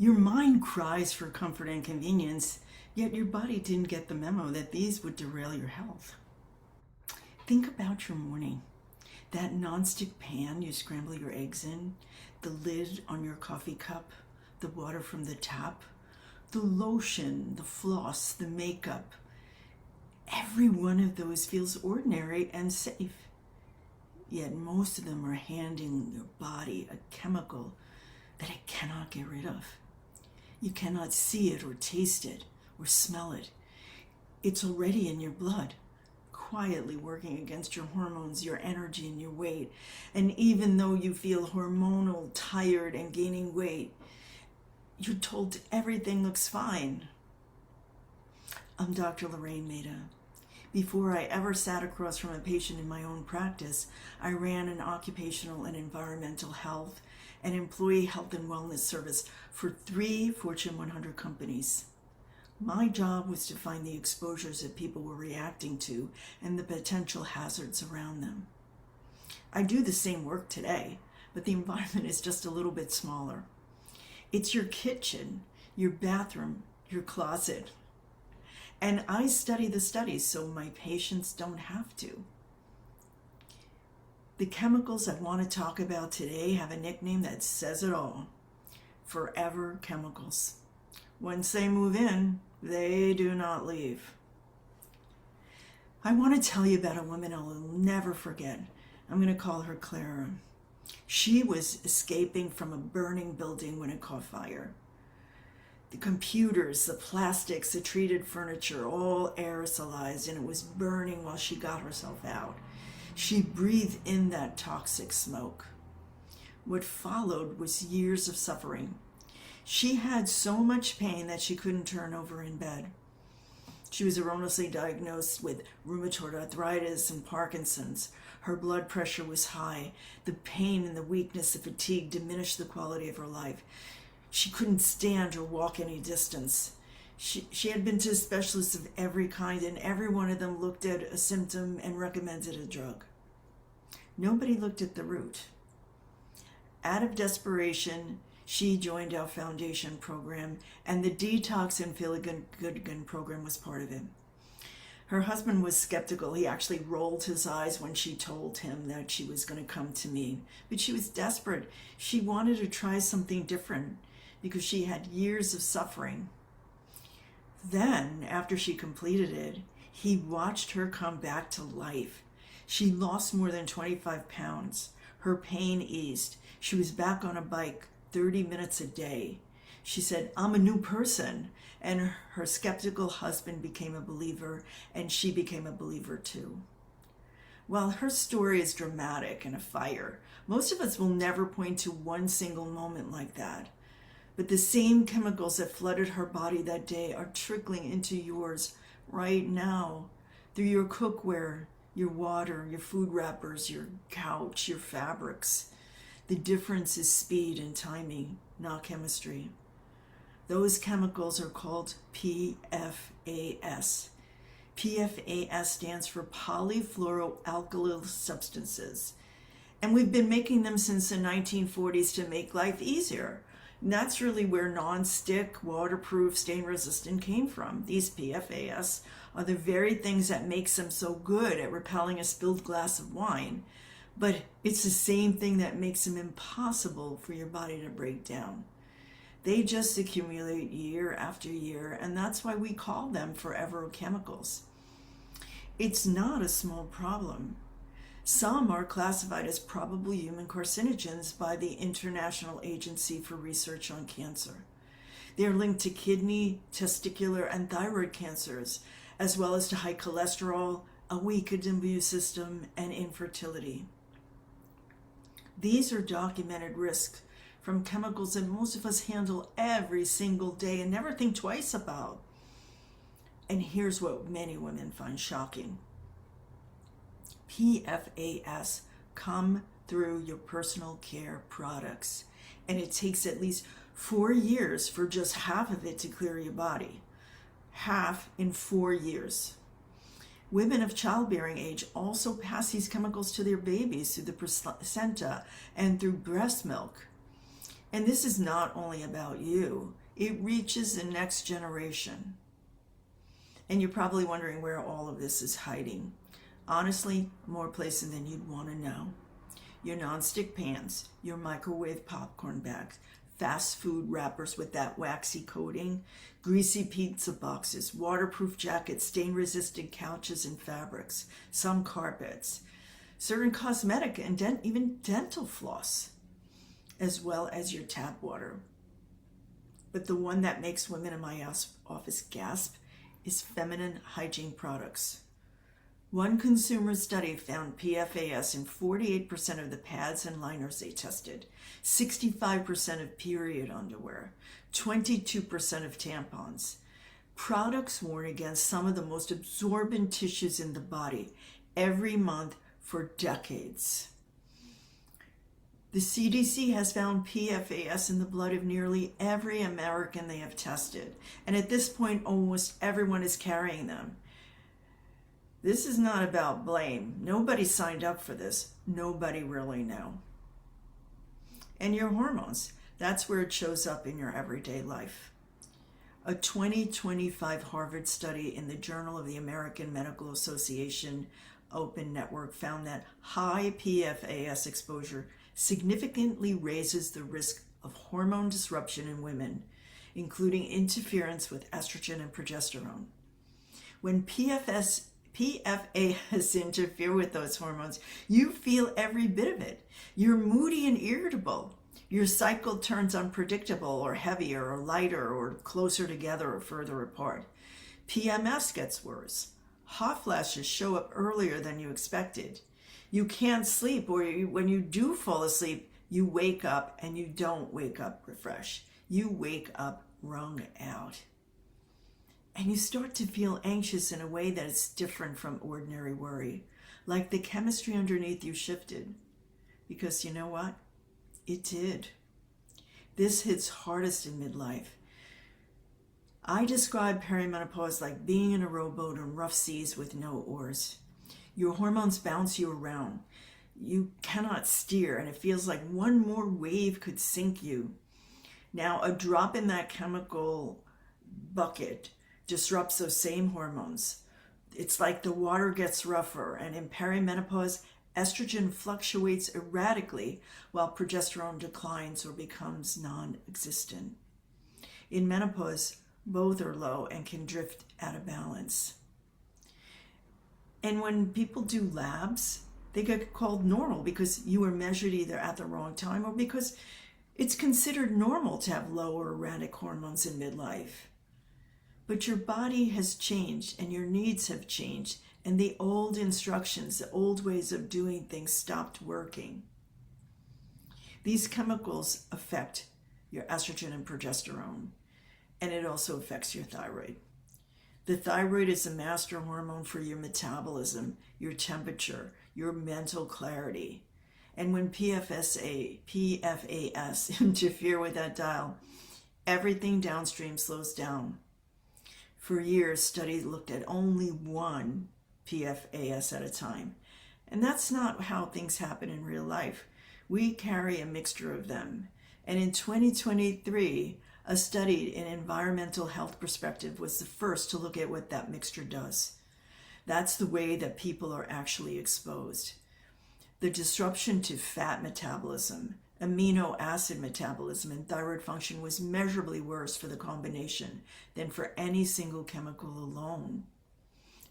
Your mind cries for comfort and convenience, yet your body didn't get the memo that these would derail your health. Think about your morning. That nonstick pan you scramble your eggs in, the lid on your coffee cup, the water from the tap, the lotion, the floss, the makeup. Every one of those feels ordinary and safe. Yet most of them are handing your body a chemical that it cannot get rid of. You cannot see it or taste it or smell it. It's already in your blood, quietly working against your hormones, your energy, and your weight. And even though you feel hormonal, tired, and gaining weight, you're told everything looks fine. I'm Dr. Lorraine Maita. Before I ever sat across from a patient in my own practice, I ran an occupational and environmental health and employee health and wellness service for 3 Fortune 100 companies. My job was to find the exposures that people were reacting to and the potential hazards around them. I do the same work today, but the environment is just a little bit smaller. It's your kitchen, your bathroom, your closet. And I study the studies so my patients don't have to. The chemicals I want to talk about today have a nickname that says it all. Forever chemicals. Once they move in, they do not leave. I want to tell you about a woman I will never forget. I'm going to call her Clara. She was escaping from a burning building when it caught fire. The computers, the plastics, the treated furniture, all aerosolized, and it was burning while she got herself out. She breathed in that toxic smoke. What followed was years of suffering. She had so much pain that she couldn't turn over in bed. She was erroneously diagnosed with rheumatoid arthritis and Parkinson's. Her blood pressure was high. The pain and the weakness, the fatigue diminished the quality of her life. She couldn't stand or walk any distance. She had been to specialists of every kind, and every one of them looked at a symptom and recommended a drug. Nobody looked at the root. Out of desperation, she joined our foundation program, and the Detox and Feel Good Again program was part of it. Her husband was skeptical. He actually rolled his eyes when she told him that she was going to come to me. But she was desperate. She wanted to try something different because she had years of suffering. Then, after she completed it, he watched her come back to life. She lost more than 25 pounds. Her pain eased. She was back on a bike 30 minutes a day. She said, "I'm a new person." And her skeptical husband became a believer, and she became a believer too. While her story is dramatic and a fire, most of us will never point to one single moment like that. But the same chemicals that flooded her body that day are trickling into yours right now through your cookware, your water, your food wrappers, your couch, your fabrics. The difference is speed and timing, not chemistry. Those chemicals are called PFAS. PFAS stands for polyfluoroalkyl substances. And we've been making them since the 1940s to make life easier. And that's really where non-stick, waterproof, stain-resistant came from. These PFAS are the very things that makes them so good at repelling a spilled glass of wine. But it's the same thing that makes them impossible for your body to break down. They just accumulate year after year, and that's why we call them forever chemicals. It's not a small problem. Some are classified as probable human carcinogens by the International Agency for Research on Cancer. They are linked to kidney, testicular, and thyroid cancers, as well as to high cholesterol, a weakened immune system, and infertility. These are documented risks from chemicals that most of us handle every single day and never think twice about. And here's what many women find shocking. PFAS come through your personal care products, and it takes at least 4 years for just half of it to clear your body. Half in 4 years. Women of childbearing age also pass these chemicals to their babies through the placenta and through breast milk. And this is not only about you, it reaches the next generation. And you're probably wondering where all of this is hiding. Honestly, more places than you'd want to know. Your nonstick pans, your microwave popcorn bags, fast food wrappers with that waxy coating, greasy pizza boxes, waterproof jackets, stain-resistant couches and fabrics, some carpets, certain cosmetic and even dental floss, as well as your tap water. But the one that makes women in my office gasp is feminine hygiene products. One consumer study found PFAS in 48% of the pads and liners they tested, 65% of period underwear, 22% of tampons. Products warn against some of the most absorbent tissues in the body every month for decades. The CDC has found PFAS in the blood of nearly every American they have tested, and at this point, almost everyone is carrying them. This is not about blame. Nobody signed up for this. Nobody really knew. And your hormones, that's where it shows up in your everyday life. A 2025 Harvard study in the Journal of the American Medical Association Open Network found that high PFAS exposure significantly raises the risk of hormone disruption in women, including interference with estrogen and progesterone. When PFAS interfere with those hormones, you feel every bit of it. You're moody and irritable. Your cycle turns unpredictable or heavier or lighter or closer together or further apart. PMS gets worse. Hot flashes show up earlier than you expected. You can't sleep, or when you do fall asleep, you wake up and you don't wake up refreshed. You wake up wrung out. And you start to feel anxious in a way that is different from ordinary worry, like the chemistry underneath you shifted. Because you know what? It did. This hits hardest in midlife. I describe perimenopause like being in a rowboat on rough seas with no oars. Your hormones bounce you around. You cannot steer, and it feels like one more wave could sink you. Now, a drop in that chemical bucket disrupts those same hormones. It's like the water gets rougher, and in perimenopause, estrogen fluctuates erratically while progesterone declines or becomes non-existent. In menopause, both are low and can drift out of balance. And when people do labs, they get called normal because you were measured either at the wrong time or because it's considered normal to have low or erratic hormones in midlife. But your body has changed and your needs have changed, and the old instructions, the old ways of doing things stopped working. These chemicals affect your estrogen and progesterone, and it also affects your thyroid. The thyroid is the master hormone for your metabolism, your temperature, your mental clarity. And when PFAS interfere with that dial, everything downstream slows down. For years, studies looked at only one PFAS at a time. And that's not how things happen in real life. We carry a mixture of them. And in 2023, a study in environmental health perspective was the first to look at what that mixture does. That's the way that people are actually exposed. The disruption to fat metabolism, amino acid metabolism, and thyroid function was measurably worse for the combination than for any single chemical alone.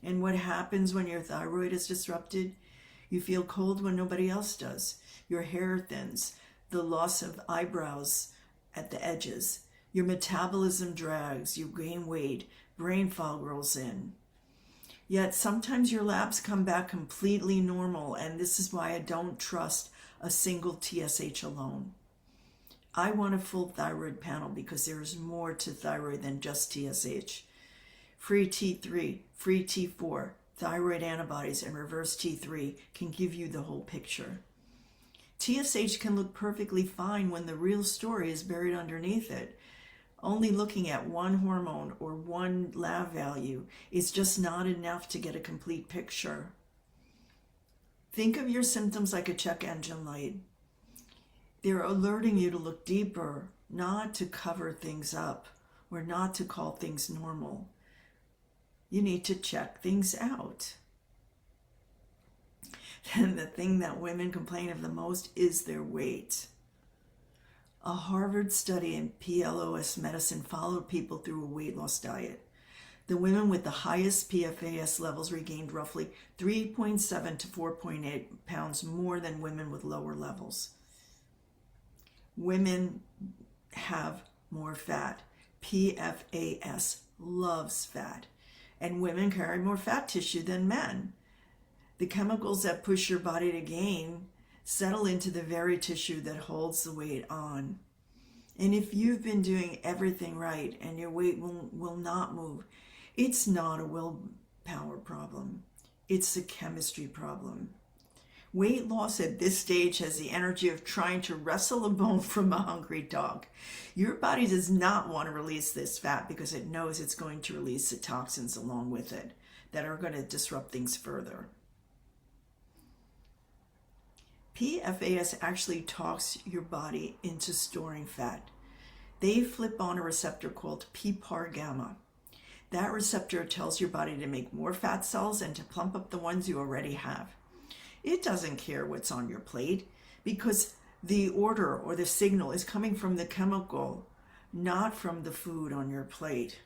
And what happens when your thyroid is disrupted? You feel cold when nobody else does. Your hair thins, the loss of eyebrows at the edges. Your metabolism drags, you gain weight, brain fog rolls in. Yet sometimes your labs come back completely normal, and this is why I don't trust a single TSH alone. I want a full thyroid panel because there is more to thyroid than just TSH. Free T3, free T4, thyroid antibodies, and reverse T3 can give you the whole picture. TSH can look perfectly fine when the real story is buried underneath it. Only looking at one hormone or one lab value is just not enough to get a complete picture. Think of your symptoms like a check engine light. They're alerting you to look deeper, not to cover things up or not to call things normal. You need to check things out. And the thing that women complain of the most is their weight. A Harvard study in PLOS medicine followed people through a weight loss diet. The women with the highest PFAS levels regained roughly 3.7 to 4.8 pounds more than women with lower levels. Women have more fat. PFAS loves fat. And women carry more fat tissue than men. The chemicals that push your body to gain settle into the very tissue that holds the weight on. And if you've been doing everything right and your weight will not move, it's not a willpower problem. It's a chemistry problem. Weight loss at this stage has the energy of trying to wrestle a bone from a hungry dog. Your body does not want to release this fat because it knows it's going to release the toxins along with it that are going to disrupt things further. PFAS actually talks your body into storing fat. They flip on a receptor called PPAR gamma. That receptor tells your body to make more fat cells and to plump up the ones you already have. It doesn't care what's on your plate because the order or the signal is coming from the chemical, not from the food on your plate.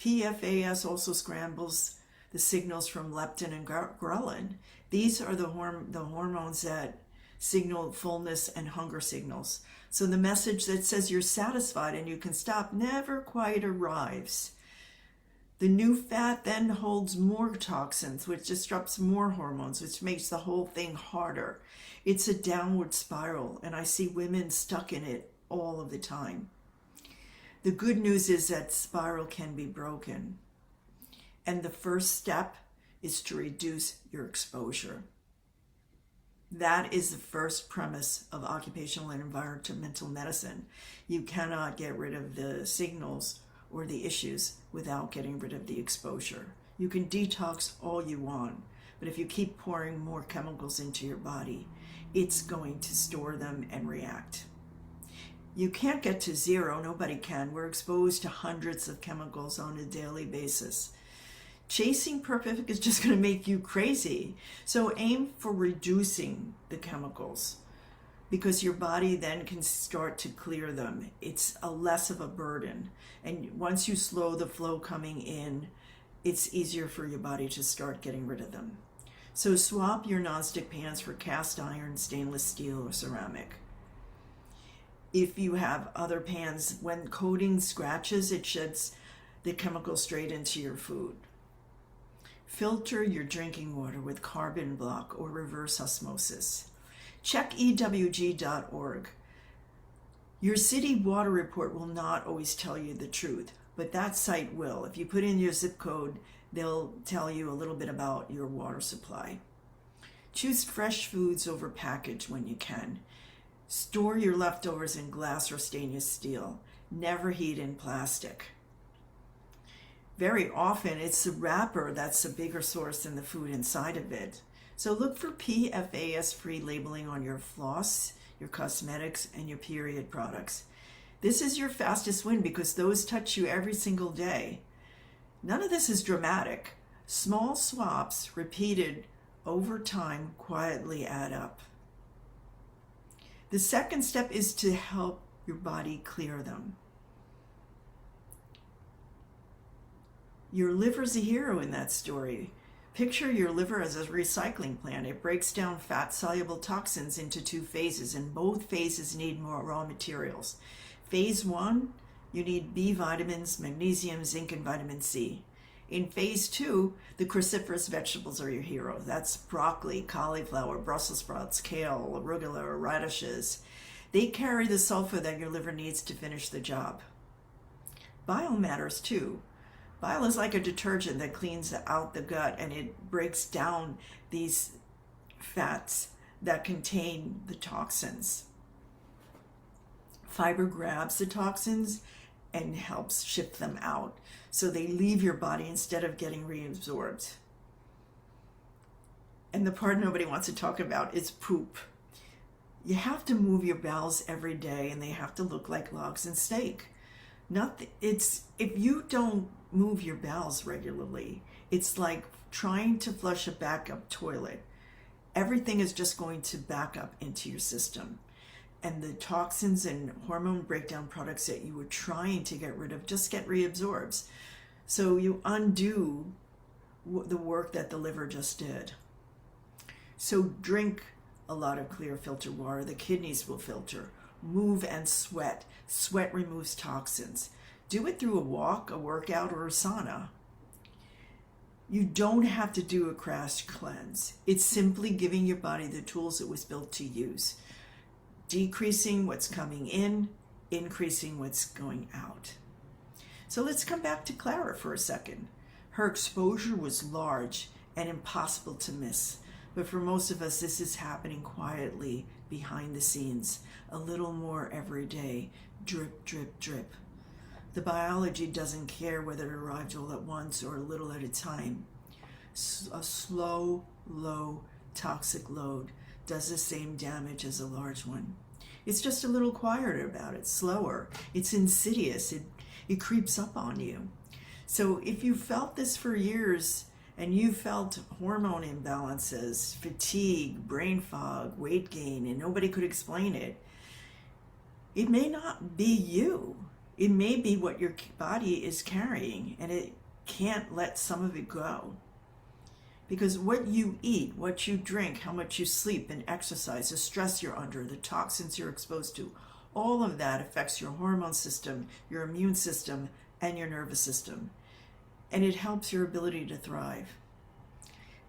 PFAS also scrambles the signals from leptin and ghrelin. These are the hormones that signal fullness and hunger signals. So the message that says you're satisfied and you can stop never quite arrives. The new fat then holds more toxins, which disrupts more hormones, which makes the whole thing harder. It's a downward spiral, and I see women stuck in it all of the time. The good news is that spiral can be broken. And the first step is to reduce your exposure. That is the first premise of occupational and environmental medicine. You cannot get rid of the signals or the issues without getting rid of the exposure. You can detox all you want, but if you keep pouring more chemicals into your body, it's going to store them and react. You can't get to zero, nobody can. We're exposed to hundreds of chemicals on a daily basis. Chasing perfect is just going to make you crazy. So aim for reducing the chemicals because your body then can start to clear them. It's a less of a burden. And once you slow the flow coming in, it's easier for your body to start getting rid of them. So swap your nonstick pans for cast iron, stainless steel, or ceramic. If you have other pans, when coating scratches, it sheds the chemical straight into your food. Filter your drinking water with carbon block or reverse osmosis. Check ewg.org. Your city water report will not always tell you the truth, but that site will. If you put in your zip code, they'll tell you a little bit about your water supply. Choose fresh foods over packaged when you can. Store your leftovers in glass or stainless steel. Never heat in plastic. Very often, it's the wrapper that's the bigger source than the food inside of it. So look for PFAS-free labeling on your floss, your cosmetics, and your period products. This is your fastest win because those touch you every single day. None of this is dramatic. Small swaps repeated over time quietly add up. The second step is to help your body clear them. Your liver's a hero in that story. Picture your liver as a recycling plant. It breaks down fat-soluble toxins into two phases, and both phases need more raw materials. Phase 1, you need B vitamins, magnesium, zinc, and vitamin C. In phase 2, the cruciferous vegetables are your hero. That's broccoli, cauliflower, Brussels sprouts, kale, arugula, or radishes. They carry the sulfur that your liver needs to finish the job. Bile matters too. Bile is like a detergent that cleans out the gut and it breaks down these fats that contain the toxins. Fiber grabs the toxins and helps shift them out so they leave your body instead of getting reabsorbed. And the part nobody wants to talk about is poop. You have to move your bowels every day, and they have to look like logs and steak. It's if you don't move your bowels regularly, it's like trying to flush a backup toilet. Everything is just going to back up into your system. And the toxins and hormone breakdown products that you were trying to get rid of just get reabsorbed. So you undo the work that the liver just did. So drink a lot of clear filtered water. The kidneys will filter. Move and sweat. Sweat removes toxins. Do it through a walk, a workout, or a sauna. You don't have to do a crash cleanse. It's simply giving your body the tools it was built to use. Decreasing what's coming in, increasing what's going out. So let's come back to Clara for a second. Her exposure was large and impossible to miss. But for most of us, this is happening quietly behind the scenes, a little more every day, drip, drip, drip. The biology doesn't care whether it arrives all at once or a little at a time. A slow, low, toxic load does the same damage as a large one. It's just a little quieter about it, slower. It's insidious. It creeps up on you. So if you felt this for years and you felt hormone imbalances, fatigue, brain fog, weight gain, and nobody could explain it, it may not be you. It may be what your body is carrying, and it can't let some of it go. Because what you eat, what you drink, how much you sleep and exercise, the stress you're under, the toxins you're exposed to, all of that affects your hormone system, your immune system, and your nervous system. And it helps your ability to thrive.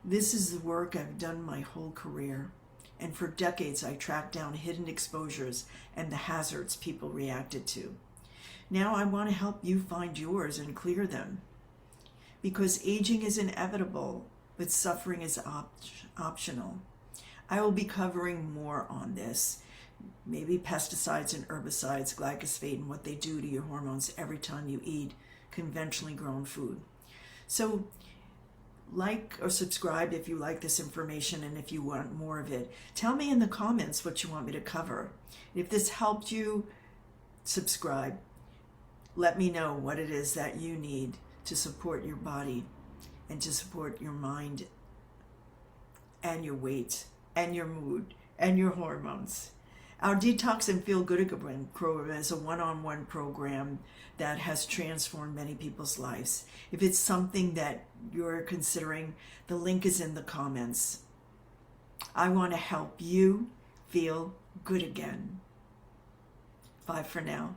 This is the work I've done my whole career. And for decades, I tracked down hidden exposures and the hazards people reacted to. Now I want to help you find yours and clear them. Because aging is inevitable, but suffering is optional. I will be covering more on this. Maybe pesticides and herbicides, glyphosate, and what they do to your hormones every time you eat conventionally grown food. So like or subscribe if you like this information and if you want more of it. Tell me in the comments what you want me to cover. If this helped you, subscribe. Let me know what it is that you need to support your body and to support your mind and your weight and your mood and your hormones. Our Detox and Feel Good Again program is a one-on-one program that has transformed many people's lives. If it's something that you're considering, the link is in the comments. I want to help you feel good again. Bye for now.